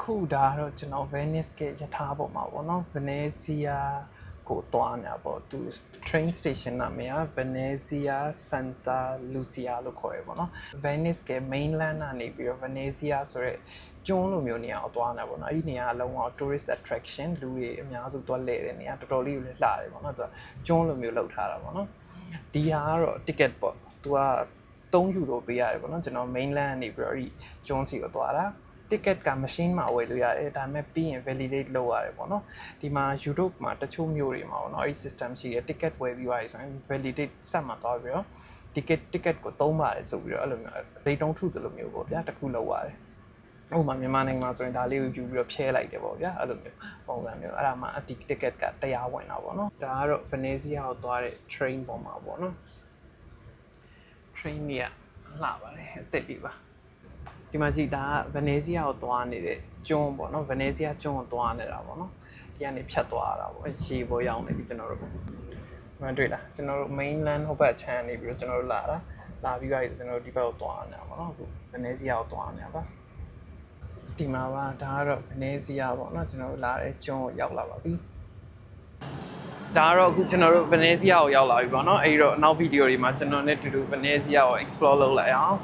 ခုဒါတော့ကျွန်တော် Venice ကရထားပေါ်မှာပေါ့နော် Venezia ကိုသွားနေတာပေါ့သူ train station နာမည်က Venezia Santa Lucia လို့ခေါ်ရပေါ့နော် Venice က mainland ကနေပြီးတော့ Venezia ဆိုရဲကျွန်းလိုမျိုးနေရာကိုသွားနေတာပေါ့နော်အဲ့ဒီနေရာအလုံးက tourist attraction လူတွေအများစုသွားလဲတဲ့နေရာတော်တော်လေးကိုလည်းလှတယ်ပေါ့နော်သူကကျွန်းလိုမျိုးလောက်ထားတာပေါ့နော်ဒီဟာကတော့ ticket ပေါ့သူက3 euro ပေးရတယ်ပေါ့နော်ကျွန်တော် mainland ကနေပြီးတော့အဲ့ဒီကျွန်းစီကိုသွားတာticket က machine မှာဝယ်လို့ရတယ်ဒါပေမဲ့ပြီးရင် validate လုပ်ရတယ်ပေါ့နော်ဒီမှာ Europe မှာတချို့မျိုးတွေမှာပေါ့နော်အဲ့ဒီ system ရှိတယ် ticket ဝယ်ပြီးသွားပြီဆိုရင် validate ဆက်မှာသွားပြီးတော့ ticket ကို3ပါတယ်ဆိုပြီးတော့အဲ့လိုမျိုးthey don't truth လို့မျိုးပေါ့ဗျာတခုလောက်ရတယ်ဥပမာမြန်မာနိုင်ငံမှာဆိုရင်ဒါလေးကိုယူပြီးတော့ဖြဲလိုက်တယ်ပေါ့ဗျာအဲ့လိုမျိုးပုံစံမျိုးအဲ့ဒါမှအတီ ticket ကတရားဝင်တာပေါ့နော်ဒါကတော့ Venezia ကိုသွားတဲ့ train ပေါ်မှာပေါ့နော် train ကြီးကလှပါတယ်အသက်ကြီးပါဒီမှာကြည့်ဒါက Venezia ကိုသွားနေတဲ့ကျွန်းပေါ့နော် Venezia ကျွန်းကိုသွားနေတာပေါ့နော်ဒီကနေဖြတ်သွားတာပေါ့ရေပေါ်ရောက်နေပြီကျွန်တော်တို့မတွေ့လားကျွန်တော်တို့ mainland ဟိုဘက်ခြမ်းနေပြီးတော့ကျွန်တော်တို့လာပြီးတော့ကျွန်တော်တို့ဒီဘက်ကိုသွားနေတာပေါ့နော်အခု Venezia ကိုသွားနေတာပါဒီမှာပါဒါကတော့ Venezia ပေါ့နော်ကျွန်တော်တို့လာတဲ့ကျွန်းကိုရောက်လာပါပြီဒါကတော့အခုကျွန်တော်တို့ Venezia ကိုရောက်လာပြီပေါ့နော်အဲ့တော့နောက်ဗီဒီယိုတွေမှာကျွန်တော်နဲ့တူတူ Venezia ကို explore လုပ်လိုက်အောင်